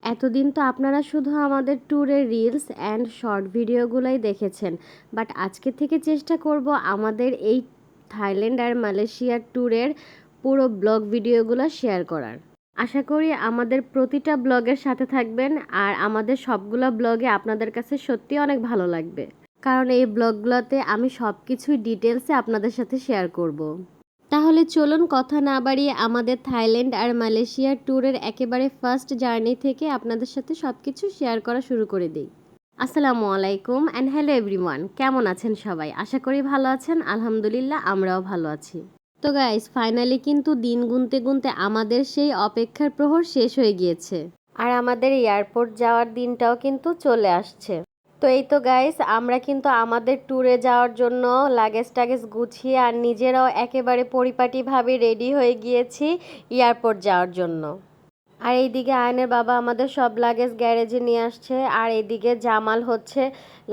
এতদিন তো আপনারা শুধু আমাদের ট্যুরের রিলস অ্যান্ড শর্ট ভিডিওগুলোই দেখেছেন, বাট আজকে থেকে চেষ্টা করব আমাদের এই থাইল্যান্ড আর মালয়েশিয়ার ট্যুরের পুরো ব্লগ ভিডিওগুলো শেয়ার করার। আশা করি আমাদের প্রতিটা ব্লগের সাথে থাকবেন আর আমাদের সবগুলো ব্লগে আপনাদের কাছে সত্যি অনেক ভালো লাগবে, কারণ এই ব্লগগুলোতে আমি সব কিছুই ডিটেলসে আপনাদের সাথে শেয়ার করব। তাহলে চলুন কথা না বাড়িয়ে আমাদের থাইল্যান্ড আর মালয়েশিয়ার ট্যুরের একেবারে ফার্স্ট জার্নি থেকে আপনাদের সাথে সব কিছু শেয়ার করা শুরু করে দিই। আসসালামু আলাইকুম অ্যান্ড হ্যালো এভরিওয়ান, কেমন আছেন সবাই? আশা করি ভালো আছেন। আলহামদুলিল্লাহ, আমরাও ভালো আছি। তো গাইস, ফাইনালি কিন্তু দিন গুনতে গুনতে আমাদের সেই অপেক্ষার প্রহর শেষ হয়ে গিয়েছে আর আমাদের এয়ারপোর্ট যাওয়ার দিনটাও কিন্তু চলে আসছে। তো এই তো গাইস, আমরা কিন্তু আমাদের ট্যুরে যাওয়ার জন্য লাগেজ টাগেজ গুছিয়ে আর নিজেরাও একেবারে পরিপাটিভাবে রেডি হয়ে গিয়েছি এয়ারপোর্ট যাওয়ার জন্য। আর এইদিকে আয়নের বাবা আমাদের সব লাগেজ গ্যারেজে নিয়ে আসছে, আর এইদিকে জামাল হচ্ছে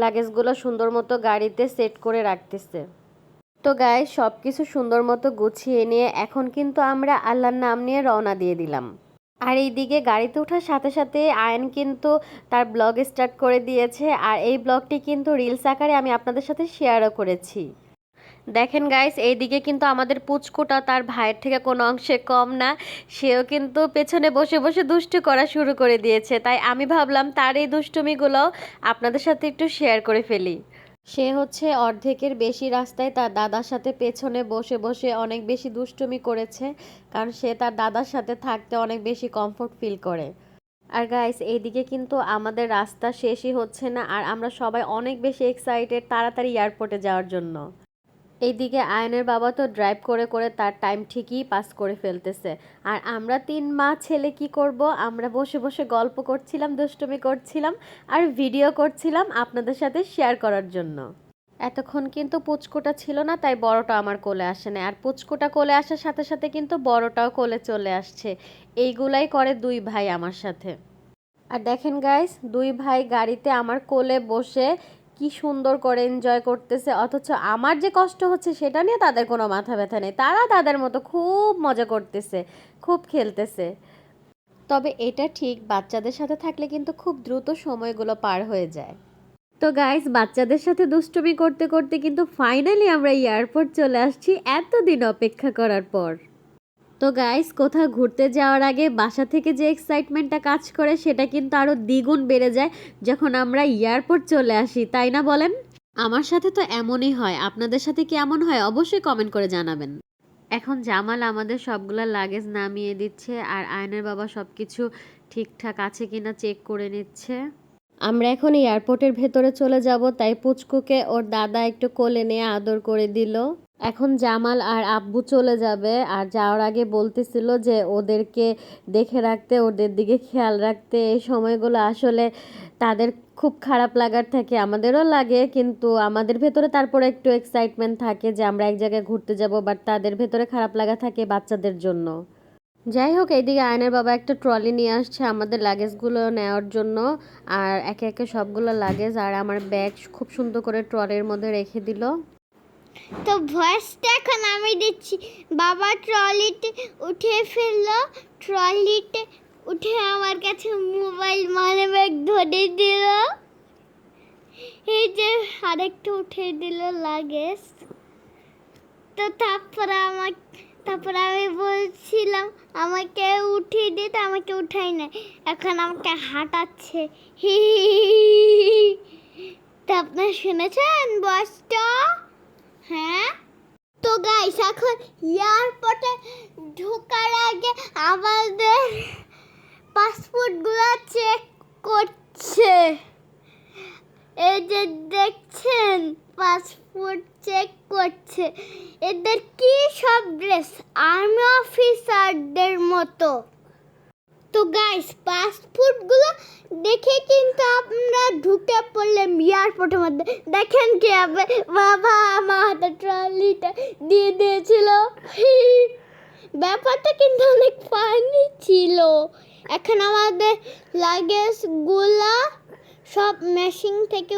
লাগেজগুলো সুন্দর মতো গাড়িতে সেট করে রাখতেছে। তো গাইস, সব কিছু সুন্দর মতো গুছিয়ে নিয়ে এখন কিন্তু আমরা আল্লাহর নাম নিয়ে রওনা দিয়ে দিলাম। আর এইদিকে গাড়িতে ওঠার সাথে সাথে আয়ন কিন্তু তার ব্লগ স্টার্ট করে দিয়েছে, আর এই ব্লগটি কিন্তু রিলস আকারে আমি আপনাদের সাথে শেয়ারও করেছি। দেখেন গাইস, এইদিকে কিন্তু আমাদের পুচকুটা তার ভাইয়ের থেকে কোনো অংশে কম না। সেও কিন্তু পেছনে বসে বসে দুষ্টু করা শুরু করে দিয়েছে, তাই আমি ভাবলাম তার এই দুষ্টুমিগুলো আপনাদের সাথে একটু শেয়ার করে ফেলি। সে হচ্ছে অর্ধেকের বেশি রাস্তায় তার দাদার সাথে পেছনে বসে বসে অনেক বেশি দুষ্টুমি করেছে, কারণ সে তার দাদার সাথে থাকতে অনেক বেশি কমফোর্ট ফিল করে। আর গাইস, এইদিকে কিন্তু আমাদের রাস্তা শেষই হচ্ছে না, আর আমরা সবাই অনেক বেশি এক্সাইটেড তাড়াতাড়ি এয়ারপোর্টে যাওয়ার জন্য। এইদিকে আয়নের বাবা তো ড্রাইভ করে করে তার টাইম ঠিকই পাস করে ফেলতেছে, আর আমরা তিন মা ছেলে কি করব, আমরা বসে বসে গল্প করছিলাম, দুষ্টুমি করছিলাম আর ভিডিও করছিলাম আপনাদের সাথে শেয়ার করার জন্য। এতক্ষণ কিন্তু পুচকুটা ছিল না, তাই বড়টা আমার কোলে আসে না, আর পুচকুটা কোলে আসার সাথে সাথে কিন্তু বড়টাও কোলে চলে আসছে। এইগুলাই করে দুই ভাই আমার সাথে। আর দেখেন গাইস, দুই ভাই গাড়িতে আমার কোলে বসে কি সুন্দর করে এনজয় করতেছে, অথচ আমার যে কষ্ট হচ্ছে সেটা নিয়ে তাদের কোনো মাথা ব্যথা নেই। তারা তাদের মতো খুব মজা করতেছে, খুব খেলতেছে। তবে এটা ঠিক, বাচ্চাদের সাথে থাকলে কিন্তু খুব দ্রুত সময়গুলো পার হয়ে যায়। তো গাইস, বাচ্চাদের সাথে দুষ্টুমি করতে করতে কিন্তু ফাইনালি আমরা এয়ারপোর্ট চলে আসছি এতদিন অপেক্ষা করার পর। তো গাইস, কোথাও ঘুরতে যাওয়ার আগে বাসা থেকে যে এক্সাইটমেন্টটা কাজ করে সেটা কিন্তু আরও দ্বিগুণ বেড়ে যায় যখন আমরা এয়ারপোর্ট চলে আসি, তাই না বলেন? আমার সাথে তো এমনই হয়। আপনাদের সাথে কেমন হয় অবশ্যই কমেন্ট করে জানাবেন। এখন জামাল আমাদের সবগুলা লাগেজ নামিয়ে দিচ্ছে, আর আয়নের বাবা সব কিছু ঠিকঠাক আছে কিনা চেক করে নিচ্ছে। আমরা এখন এয়ারপোর্টের ভেতরে চলে যাব, তাই পুচকুকে ওর দাদা একটু কোলে নিয়ে আদর করে দিল। এখন জামাল আর আব্বু চলে যাবে, আর যাওয়ার আগে বলতেছিল যে ওদেরকে দেখে রাখতে, ওদের দিকে খেয়াল রাখতে। এই সময়গুলো আসলে তাদের খুব খারাপ লাগার থাকে, আমাদেরও লাগে, কিন্তু আমাদের ভেতরে তারপরে একটু এক্সাইটমেন্ট থাকে যে আমরা এক জায়গায় ঘুরতে যাব, বাট তাদের ভেতরে খারাপ লাগা থাকে বাচ্চাদের জন্য। যাই হোক, এইদিকে আয়নের বাবা একটা ট্রলি নিয়ে আসছে আমাদের লাগেজগুলো নেওয়ার জন্য, আর একে একে সবগুলো লাগেজ আর আমার ব্যাগ খুব সুন্দর করে ট্রলির মধ্যে রেখে দিল। তো ভয়েসটা এখন আমি দিচ্ছি। বাবা ট্রলিতে উঠে ফেললো, ট্রলিতে উঠে আমার কাছে মোবাইল মানে ব্যাগ ধরে দিল, এই যে আরেকটু উঠে দিল লাগেজ। তো তারপরে আমি বলছিলাম আমাকে উঠিয়ে দিতে, আমাকে উঠাই না, এখন আমাকে হাঁটাচ্ছে। হি তো আপনারা শুনেছেন বসটা? হ্যাঁ। তো গাইস, এখন এয়ারপোর্টে ঢোকার আগে আমাদের পাসপোর্টগুলো চেক করছে। এই যে দেখছেন, পাসপোর্ট চেক করছে। এদের কি সব ড্রেস, আর্মি অফিসারদের মতো। তো গাইস, পাসপোর্টগুলো দেখে কিন্তু আমরা ঢুকে পড়লাম এয়ারপোর্টের মধ্যে। দেখেন কি হবে, বাবা আমার হাতে ট্রলিটা দিয়ে দিয়েছিল। ব্যাপারটা কিন্তু অনেক ফানি ছিল। এখন আমাদের লাগেজগুলা সব মেশিন থেকে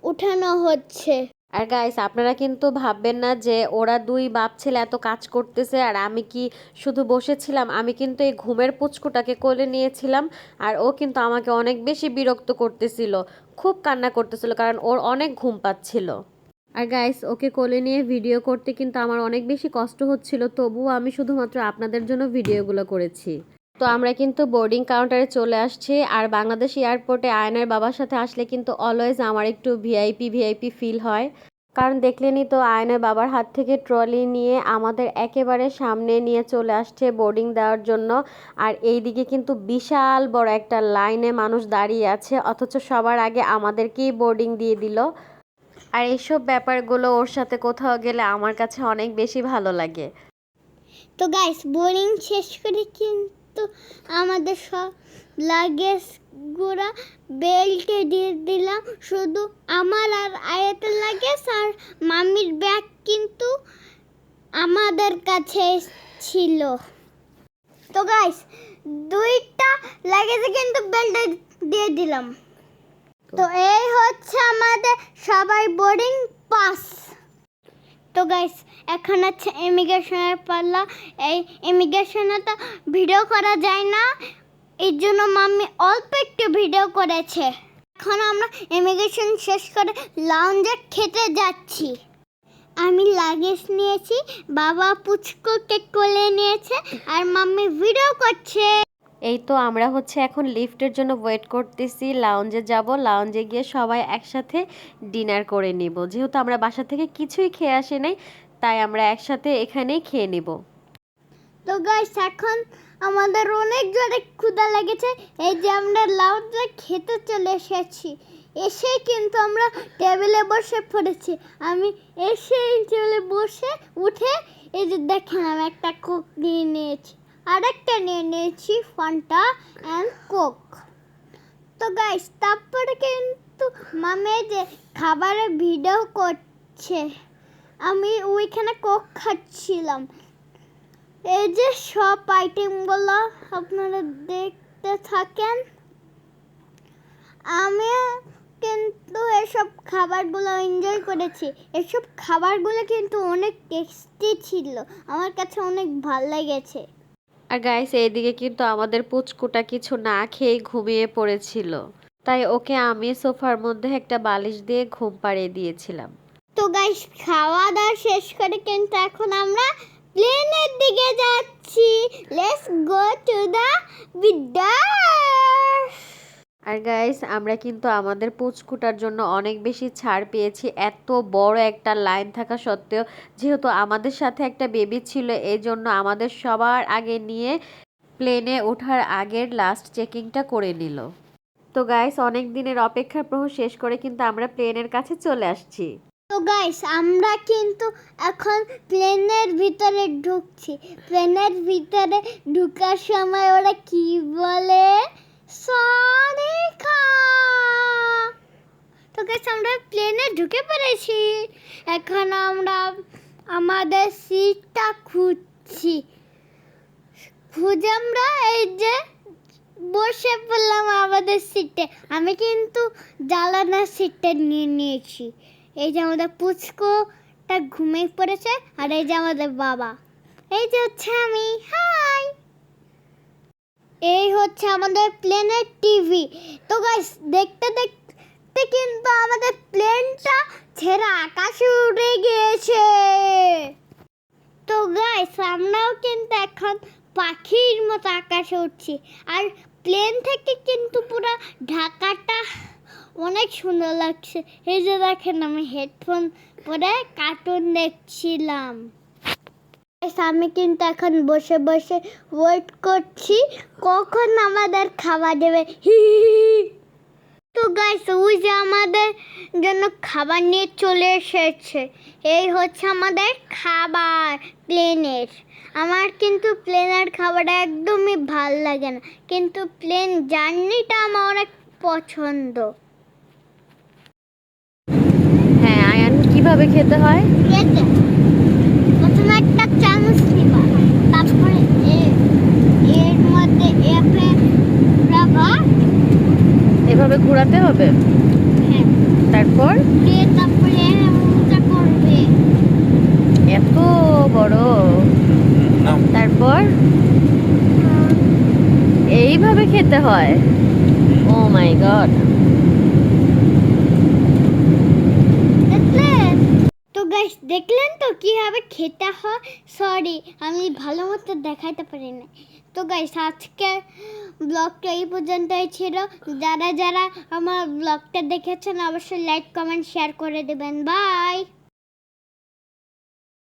উঠানো হচ্ছে। আর গাইস আপনারা কিন্তু ভাববেন না যে ওরা দুই বাপ ছেলে এত কাজ করতেছে আর আমি কি শুধু বসেছিলাম। আমি কিন্তু এই ঘুমের পুচকুটাকে কোলে নিয়েছিলাম আর ও কিন্তু আমাকে অনেক বেশি বিরক্ত করতেছিল, খুব কান্না করতেছিল কারণ ওর অনেক ঘুম পাচ্ছিল। আর গাইস ওকে কোলে নিয়ে ভিডিও করতে কিন্তু আমার অনেক বেশি কষ্ট হচ্ছিল, তবুও আমি শুধুমাত্র আপনাদের জন্য ভিডিওগুলো করেছি। তো আমরা কিন্তু বোর্ডিং কাউন্টারে চলে আসছি আর বাংলাদেশ এয়ারপোর্টে আয়নের বাবার সাথে আসলে কিন্তু অলওয়েজ আমার একটু ভিআইপি ফিল হয়। কারণ দেখলেনই তো আয়নের বাবার হাত থেকে ট্রলি নিয়ে আমাদের একেবারে সামনে নিয়ে চলে আসছে বোর্ডিং দেওয়ার জন্য। আর এই দিকে কিন্তু বিশাল বড় একটা লাইনে মানুষ দাঁড়িয়ে আছে, অথচ সবার আগে আমাদেরকেই বোর্ডিং দিয়ে দিল। আর এইসব ব্যাপারগুলো ওর সাথে কোথাও গেলে আমার কাছে অনেক বেশি ভালো লাগে। তো গাইস বোরিং শেষ করে কিন্তু আমাদের সব লাগেজগুলো বেল্টে দিয়ে দিলাম, শুধু আমার আর আয়াতের লাগেজ আর মামির ব্যাগ কিন্তু আমাদের কাছে ছিল। তো গাইস দুইটা লাগেজে কিন্তু বেল্টে দিয়ে দিলাম। তো এই হচ্ছে আমাদের সবাই বোর্ডিং পাস। তো গাইস এখন আছে ইমিগ্রেশনের পাল্লা। এই ইমিগ্রেশনে তো ভিডিও করা যায় না, এর জন্য মাম্মি অল্প একটু ভিডিও করেছে। এখন আমরা ইমিগ্রেশন শেষ করে লাউঞ্জে খেতে যাচ্ছি। আমি লাগেজ নিয়েছি, বাবা পুচকুকে কোলে নিয়েছে আর মাম্মি ভিডিও করছে। এই তো আমরা হচ্ছে এখন লিফটের জন্য ওয়েট করতেছি, লাউঞ্জে যাব, লাউঞ্জে গিয়ে সবাই একসাথে ডিনার করে নিব। যেহেতু আমরা বাসা থেকে কিছুই খেয়ে আসি নাই, তাই আমরা একসাথে এখানেই খেয়ে নিব। তো গাইস এখন আমাদের অনেক জোরে ক্ষুধা লেগেছে, এই যে আমরা লাউঞ্জে খেতে চলে এসেছি। এসে কিন্তু আমরা টেবিলে বসে পড়েছি। আমি এসে টেবিলে বসে উঠে এই যে দেখেন আমি একটা কোক নিয়ে নিয়েছি, আরেকটা নিয়ে নিয়েছি ফান্টা অ্যান্ড কোক। তো গাইস তারপরে কিন্তু মামে যে খাবারের ভিডিও করছে, আমি ওইখানে কোক খাচ্ছিলাম। এই যে সব আইটেমগুলো আপনারা দেখতে থাকেন। আমি কিন্তু এসব খাবারগুলো এনজয় করেছি। এসব খাবারগুলো কিন্তু অনেক টেস্টি ছিল, আমার কাছে অনেক ভালো লেগেছে। আর গাইস এইদিকে কিন্তু আমাদের পুচকুটা কিছু না খেয়ে ঘুমিয়ে পড়েছিল, তাই ওকে আমি সোফার মধ্যে একটা বালিশ দিয়ে ঘুম পাড়িয়ে দিয়েছিলাম। তো গাইস খাওয়া দাওয়া শেষ করে কিন্তু এখন আমরা প্লেনের দিকে যাচ্ছি। লেটস গো টু দ্য বিদাস। আর গাইস আমরা কিন্তু আমাদের পুচকুটার জন্য অনেক বেশি ছাড় পেয়েছি, এত বড় একটা লাইন থাকা সত্ত্বেও। যেহেতু আমাদের সাথে একটা বেবি ছিল, এই জন্য আমাদের সবার আগে নিয়ে প্লেনে ওঠার আগের লাস্ট চেকিংটা করে নিল। তো গাইস অনেক দিনের অপেক্ষার প্রহর শেষ করে কিন্তু আমরা প্লেনের কাছে চলে আসছি। তো গাইস আমরা কিন্তু এখন প্লেনের ভিতরে ঢুকছি। প্লেনের ভিতরে ঢুকার সময় ওরা কি বলে, সনিকা। তো গাইস আমরা প্লেনে ঢুকে পড়েছি। এখন আমরা আমাদের সিটটা খুঁজছি। খুঁজে আমরা এই যে বসে পড়লাম আমাদের সিটে। আমি কিন্তু জানালার সিটটা নিয়ে নিয়েছি। এই যে আমাদের পুচকুটা ঘুমিয়ে পড়েছে আর এই যে আমাদের বাবা, এই যে হচ্ছে আমি। হাই, এই হচ্ছে আমাদের প্লেনের টিভি। তো গাইস দেখতে দেখতে কিন্তু আমাদের প্লেনটা ছেড়ে আকাশে উড়ে গিয়েছে। তো গাইস আমরাও কিন্তু এখন পাখির মতো আকাশে উঠছি। আর প্লেন থেকে কিন্তু পুরো ঢাকাটা অনেক সুন্দর লাগছে। এই যে দেখেন আমি হেডফোন পরে কার্টুন দেখছিলাম। আমি কিন্তু এখন বসে বসে ওয়েট করছি কখন আমাদের খাবার দেবে। তো গাইস ওই যে আমাদের জন্য খাবার নিয়ে চলে এসেছে। এই হচ্ছে আমাদের খাবার প্লেনের। আমার কিন্তু প্লেনের খাবারটা একদমই ভাল লাগে না, কিন্তু প্লেন জার্নিটা আমার অনেক পছন্দ। হ্যাঁ আয়ান, কিভাবে খেতে হয়? প্রথমে একটা চামচ নিবা, তারপরে এর মধ্যে এভাবে ঘোরাতে হবে। হ্যাঁ, তারপর তারপরে বড়। নাও। তারপর এইভাবে খেতে হয়। ও মাই গড। দেখলেন তো গাইস, দেখলেন তো কিভাবে খেতে হয়। সরি, আমি ভালো মতো দেখাইতে পারি না। তো গাইস, আজকে ব্লগটা এই পর্যন্তই ছিল। যারা যারা আমার ব্লগটা দেখেছেন অবশ্যই লাইক কমেন্ট শেয়ার করে দেবেন। বাই।